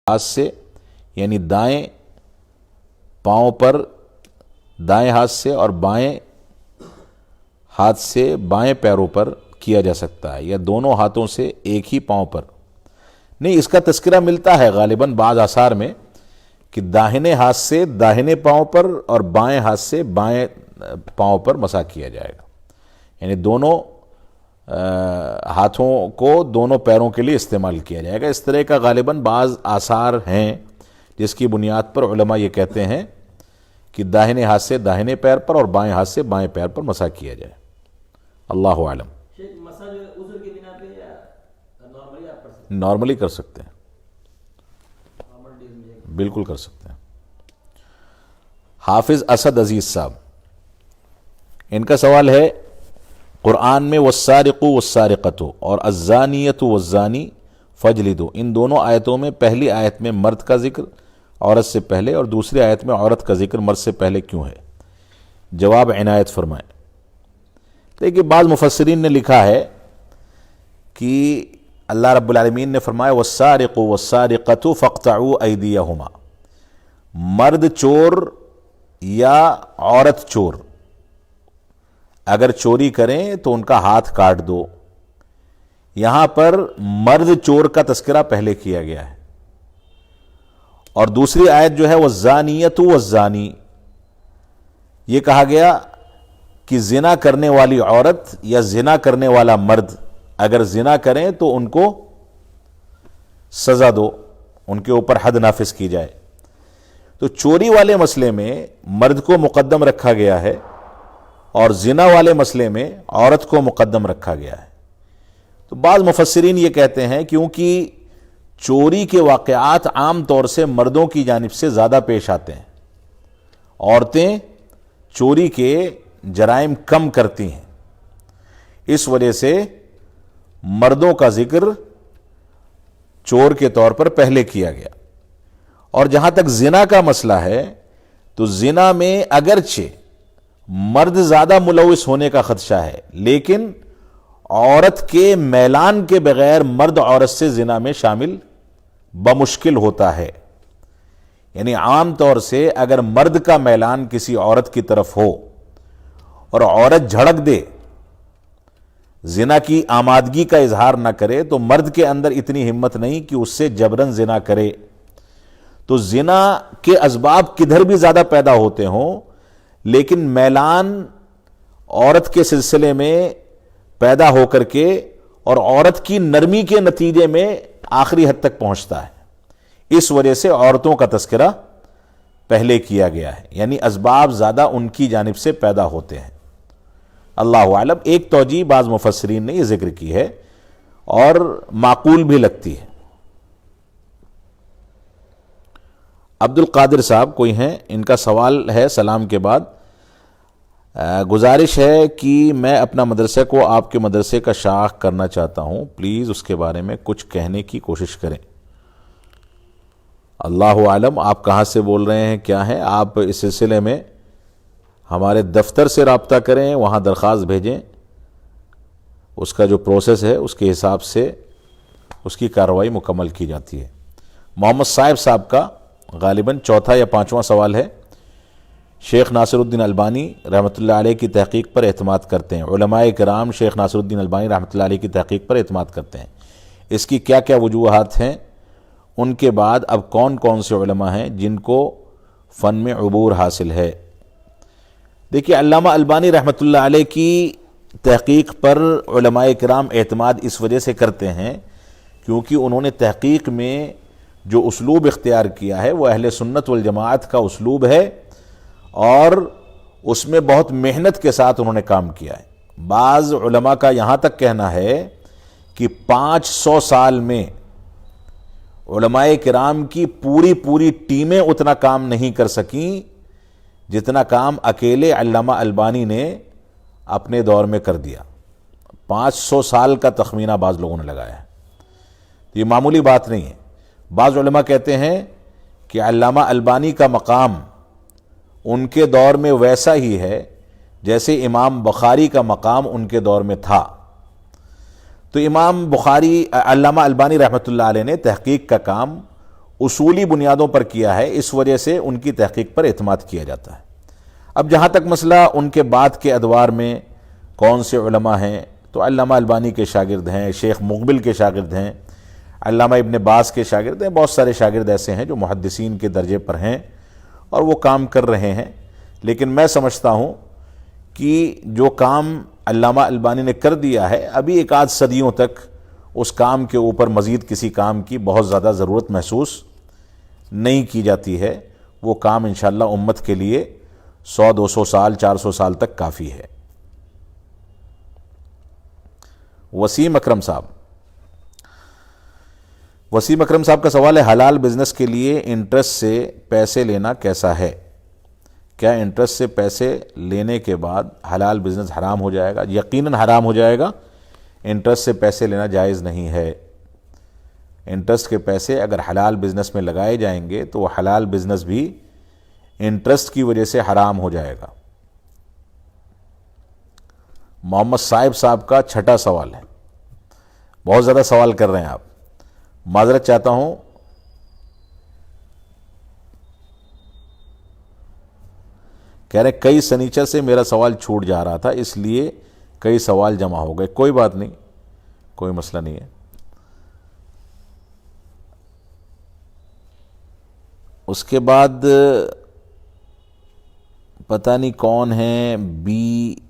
ہاتھ سے یعنی دائیں پاؤں پر دائیں ہاتھ سے اور بائیں ہاتھ سے بائیں پیروں پر کیا جا سکتا ہے، یا دونوں ہاتھوں سے ایک ہی پاؤں پر نہیں۔ اس کا تذکرہ ملتا ہے غالباً بعض آثار میں کہ داہنے ہاتھ سے داہنے پاؤں پر اور بائیں ہاتھ سے بائیں پاؤں پر مسح کیا جائے گا، یعنی دونوں ہاتھوں کو دونوں پیروں کے لیے استعمال کیا جائے گا۔ اس طرح کا غالباً بعض آثار ہیں جس کی بنیاد پر علماء یہ کہتے ہیں کہ داہنے ہاتھ سے داہنے پیر پر اور بائیں ہاتھ سے بائیں پیر پر مسح کیا جائے۔ اللہ عالم۔ نارملی کر سکتے ہیں، بالکل کر سکتے ہیں۔ حافظ اسد عزیز صاحب، ان کا سوال ہے قرآن میں والسارق والسارقۃ اور الزانیۃ والزانی فجلدوا، ان دونوں آیتوں میں پہلی آیت میں مرد کا ذکر عورت سے پہلے اور دوسری آیت میں عورت کا ذکر مرد سے پہلے کیوں ہے؟ جواب عنایت فرمائیں۔ دیکھیے بعض مفسرین نے لکھا ہے کہ اللہ رب العالمین نے فرمایا والسارق والسارقۃ فاقطعوا ایدیہما، مرد چور یا عورت چور اگر چوری کریں تو ان کا ہاتھ کاٹ دو۔ یہاں پر مرد چور کا تذکرہ پہلے کیا گیا ہے، اور دوسری آیت جو ہے والزانیۃ والزانی، یہ کہا گیا کہ زنا کرنے والی عورت یا زنا کرنے والا مرد اگر زنا کریں تو ان کو سزا دو، ان کے اوپر حد نافذ کی جائے۔ تو چوری والے مسئلے میں مرد کو مقدم رکھا گیا ہے اور زنا والے مسئلے میں عورت کو مقدم رکھا گیا ہے۔ تو بعض مفسرین یہ کہتے ہیں کیونکہ چوری کے واقعات عام طور سے مردوں کی جانب سے زیادہ پیش آتے ہیں، عورتیں چوری کے جرائم کم کرتی ہیں، اس وجہ سے مردوں کا ذکر چور کے طور پر پہلے کیا گیا۔ اور جہاں تک زنا کا مسئلہ ہے تو زنا میں اگرچہ مرد زیادہ ملوث ہونے کا خدشہ ہے، لیکن عورت کے میلان کے بغیر مرد عورت سے زنا میں شامل بمشکل ہوتا ہے۔ یعنی عام طور سے اگر مرد کا میلان کسی عورت کی طرف ہو اور عورت جھڑک دے، زنا کی آمادگی کا اظہار نہ کرے، تو مرد کے اندر اتنی ہمت نہیں کہ اس سے جبراً زنا کرے۔ تو زنا کے اسباب کدھر بھی زیادہ پیدا ہوتے ہوں، لیکن میلان عورت کے سلسلے میں پیدا ہو کر کے اور عورت کی نرمی کے نتیجے میں آخری حد تک پہنچتا ہے، اس وجہ سے عورتوں کا تذکرہ پہلے کیا گیا ہے، یعنی اسباب زیادہ ان کی جانب سے پیدا ہوتے ہیں۔ اللہ اعلم۔ ایک توجیہ بعض مفسرین نے یہ ذکر کی ہے اور معقول بھی لگتی ہے۔ عبد القادر صاحب کوئی ہیں، ان کا سوال ہے سلام کے بعد، گزارش ہے کہ میں اپنا مدرسے کو آپ کے مدرسے کا شاخ کرنا چاہتا ہوں، پلیز اس کے بارے میں کچھ کہنے کی کوشش کریں۔ اللہ عالم آپ کہاں سے بول رہے ہیں، کیا ہیں آپ، اس سلسلے میں ہمارے دفتر سے رابطہ کریں، وہاں درخواست بھیجیں، اس کا جو پروسیس ہے اس کے حساب سے اس کی کارروائی مکمل کی جاتی ہے۔ محمد صاحب کا غالباً چوتھا یا پانچواں سوال ہے، شیخ ناصر الدین البانی رحمۃ اللہ علیہ کی تحقیق پر اعتماد کرتے ہیں، علماء کرام شیخ ناصر الدین البانی رحمۃ اللہ علیہ کی تحقیق پر اعتماد کرتے ہیں، اس کی کیا کیا وجوہات ہیں؟ ان کے بعد اب کون کون سے علماء ہیں جن کو فن میں عبور حاصل ہے؟ دیکھیے علامہ البانی رحمۃ اللہ علیہ کی تحقیق پر علماء کرام اعتماد اس وجہ سے کرتے ہیں کیونکہ انہوں نے تحقیق میں جو اسلوب اختیار کیا ہے وہ اہل سنت والجماعت کا اسلوب ہے، اور اس میں بہت محنت کے ساتھ انہوں نے کام کیا ہے۔ بعض علماء کا یہاں تک کہنا ہے کہ 500 سال میں علماء کرام کی پوری ٹیمیں اتنا کام نہیں کر سکیں جتنا کام اکیلے علامہ البانی نے اپنے دور میں کر دیا۔ 500 سال کا تخمینہ بعض لوگوں نے لگایا ہے، یہ معمولی بات نہیں ہے۔ بعض علماء کہتے ہیں کہ علامہ البانی کا مقام ان کے دور میں ویسا ہی ہے جیسے امام بخاری کا مقام ان کے دور میں تھا۔ تو امام بخاری علامہ البانی رحمۃ اللہ علیہ نے تحقیق کا کام اصولی بنیادوں پر کیا ہے، اس وجہ سے ان کی تحقیق پر اعتماد کیا جاتا ہے۔ اب جہاں تک مسئلہ ان کے بعد کے ادوار میں کون سے علماء ہیں، تو علامہ البانی کے شاگرد ہیں، شیخ مقبل کے شاگرد ہیں، علامہ ابن باز کے شاگرد ہیں، بہت سارے شاگرد ایسے ہیں جو محدثین کے درجے پر ہیں اور وہ کام کر رہے ہیں۔ لیکن میں سمجھتا ہوں کہ جو کام علامہ البانی نے کر دیا ہے، ابھی ایک آدھ صدیوں تک اس کام کے اوپر مزید کسی کام کی بہت زیادہ ضرورت محسوس نہیں کی جاتی ہے۔ وہ کام انشاءاللہ امت کے لیے 100-200 سال 400 سال تک کافی ہے۔ وسیم اکرم صاحب کا سوال ہے، حلال بزنس کے لیے انٹرسٹ سے پیسے لینا کیسا ہے؟ کیا انٹرسٹ سے پیسے لینے کے بعد حلال بزنس حرام ہو جائے گا؟ یقیناً حرام ہو جائے گا، انٹرسٹ سے پیسے لینا جائز نہیں ہے۔ انٹرسٹ کے پیسے اگر حلال بزنس میں لگائے جائیں گے تو وہ حلال بزنس بھی انٹرسٹ کی وجہ سے حرام ہو جائے گا۔ محمد صاحب کا چھٹا سوال ہے، بہت زیادہ سوال کر رہے ہیں آپ، معذرت چاہتا ہوں۔ کہہ رہے کئی سنیچر سے میرا سوال چھوٹ جا رہا تھا، اس لیے کئی سوال جمع ہو گئے۔ کوئی بات نہیں، کوئی مسئلہ نہیں ہے۔ اس کے بعد پتہ نہیں کون ہے،